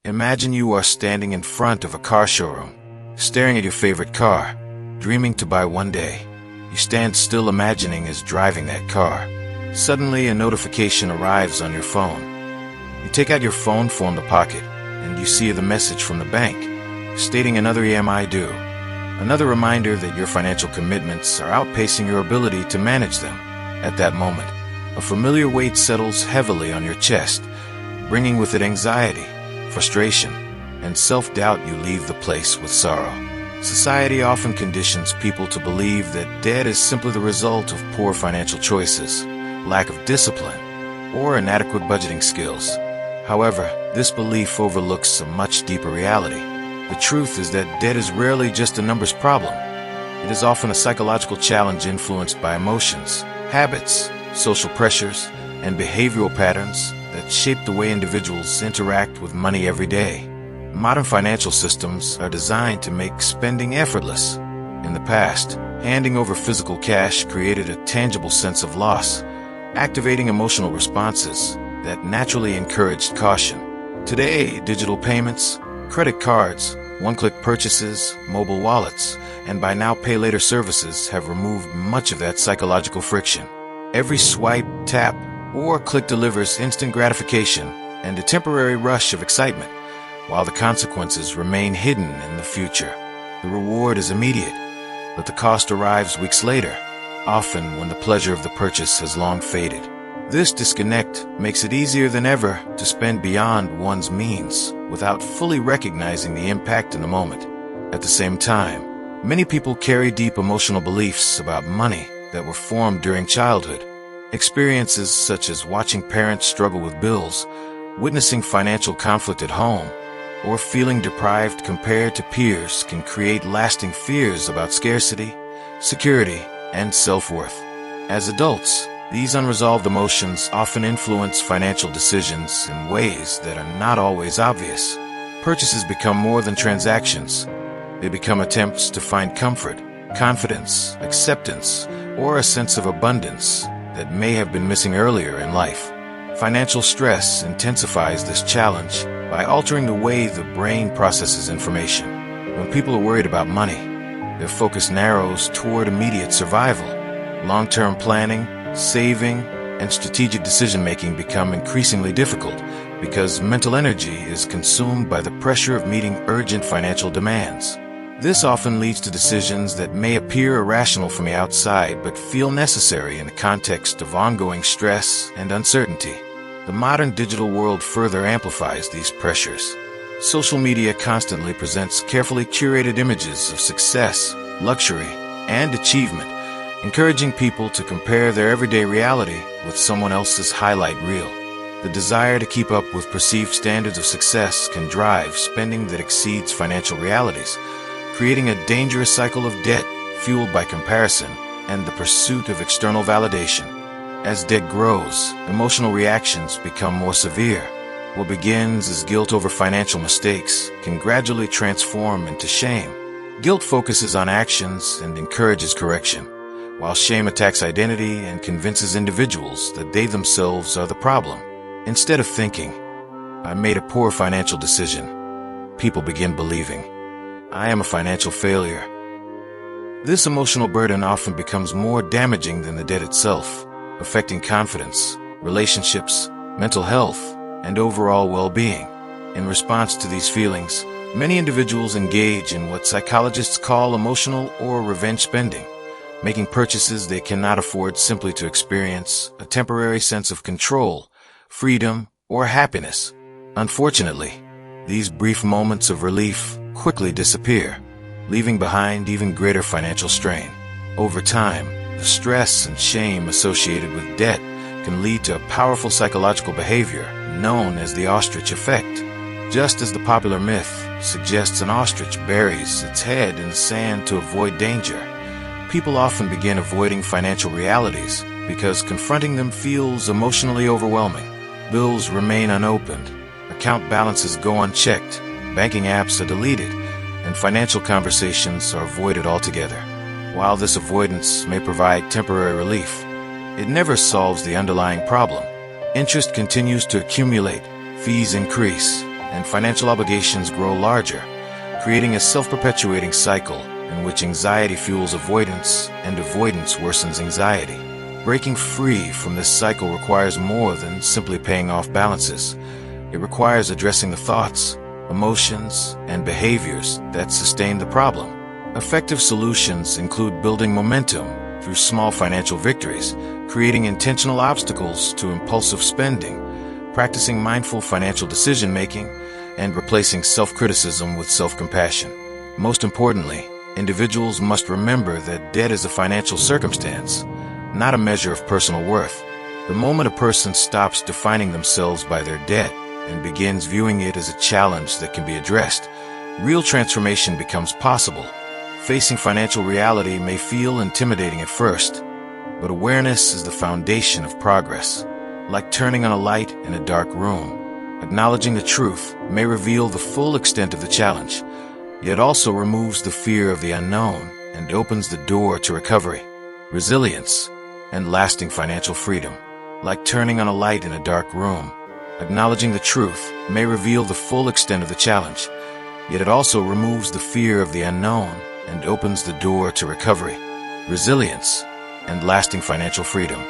Imagine you are standing in front of a car showroom, staring at your favorite car, dreaming to buy one day. You stand still imagining as driving that car. Suddenly, a notification arrives on your phone. You take out your phone from the pocket, and you see the message from the bank, stating another EMI due. Another reminder that your financial commitments are outpacing your ability to manage them. At that moment, a familiar weight settles heavily on your chest, bringing with it anxiety, frustration, and self-doubt. You leave the place with sorrow. Society often conditions people to believe that debt is simply the result of poor financial choices, lack of discipline, or inadequate budgeting skills. However, this belief overlooks a much deeper reality. The truth is that debt is rarely just a numbers problem. It is often a psychological challenge influenced by emotions, habits, social pressures, and behavioral patterns that shape the way individuals interact with money every day. Modern financial systems are designed to make spending effortless. In the past, handing over physical cash created a tangible sense of loss, activating emotional responses that naturally encouraged caution. Today, digital payments, credit cards, one-click purchases, mobile wallets, and buy now pay later services have removed much of that psychological friction. Every swipe, tap, or click delivers instant gratification and a temporary rush of excitement, while the consequences remain hidden in the future. The reward is immediate, but the cost arrives weeks later, often when the pleasure of the purchase has long faded. This disconnect makes it easier than ever to spend beyond one's means without fully recognizing the impact in the moment. At the same time, many people carry deep emotional beliefs about money that were formed during childhood. Experiences such as watching parents struggle with bills, witnessing financial conflict at home, or feeling deprived compared to peers can create lasting fears about scarcity, security, and self-worth. As adults, these unresolved emotions often influence financial decisions in ways that are not always obvious. Purchases become more than transactions. They become attempts to find comfort, confidence, acceptance, or a sense of abundance that may have been missing earlier in life. Financial stress intensifies this challenge by altering the way the brain processes information. When people are worried about money, their focus narrows toward immediate survival. Long-term planning, saving, and strategic decision-making become increasingly difficult because mental energy is consumed by the pressure of meeting urgent financial demands. This often leads to decisions that may appear irrational from the outside but feel necessary in the context of ongoing stress and uncertainty. The modern digital world further amplifies these pressures. Social media constantly presents carefully curated images of success, luxury, and achievement, encouraging people to compare their everyday reality with someone else's highlight reel. The desire to keep up with perceived standards of success can drive spending that exceeds financial realities, creating a dangerous cycle of debt fueled by comparison and the pursuit of external validation. As debt grows, emotional reactions become more severe. What begins as guilt over financial mistakes can gradually transform into shame. Guilt focuses on actions and encourages correction, while shame attacks identity and convinces individuals that they themselves are the problem. Instead of thinking, "I made a poor financial decision," people begin believing, "I am a financial failure." This emotional burden often becomes more damaging than the debt itself, affecting confidence, relationships, mental health, and overall well-being. In response to these feelings, many individuals engage in what psychologists call emotional or revenge spending, making purchases they cannot afford simply to experience a temporary sense of control, freedom, or happiness. Unfortunately, these brief moments of relief quickly disappear, leaving behind even greater financial strain. Over time, the stress and shame associated with debt can lead to a powerful psychological behavior known as the Ostrich Effect. Just as the popular myth suggests an ostrich buries its head in the sand to avoid danger, people often begin avoiding financial realities because confronting them feels emotionally overwhelming. Bills remain unopened, account balances go unchecked, banking apps are deleted, and financial conversations are avoided altogether. While this avoidance may provide temporary relief, it never solves the underlying problem. Interest continues to accumulate, fees increase, and financial obligations grow larger, creating a self-perpetuating cycle in which anxiety fuels avoidance and avoidance worsens anxiety. Breaking free from this cycle requires more than simply paying off balances. It requires addressing the thoughts, emotions, and behaviors that sustain the problem. Effective solutions include building momentum through small financial victories, creating intentional obstacles to impulsive spending, practicing mindful financial decision-making, and replacing self-criticism with self-compassion. Most importantly, individuals must remember that debt is a financial circumstance, not a measure of personal worth. The moment a person stops defining themselves by their debt and begins viewing it as a challenge that can be addressed, real transformation becomes possible. Facing financial reality may feel intimidating at first, but awareness is the foundation of progress. Like turning on a light in a dark room, acknowledging the truth may reveal the full extent of the challenge, yet also removes the fear of the unknown and opens the door to recovery, resilience, and lasting financial freedom. Like turning on a light in a dark room, acknowledging the truth may reveal the full extent of the challenge, yet it also removes the fear of the unknown and opens the door to recovery, resilience, and lasting financial freedom.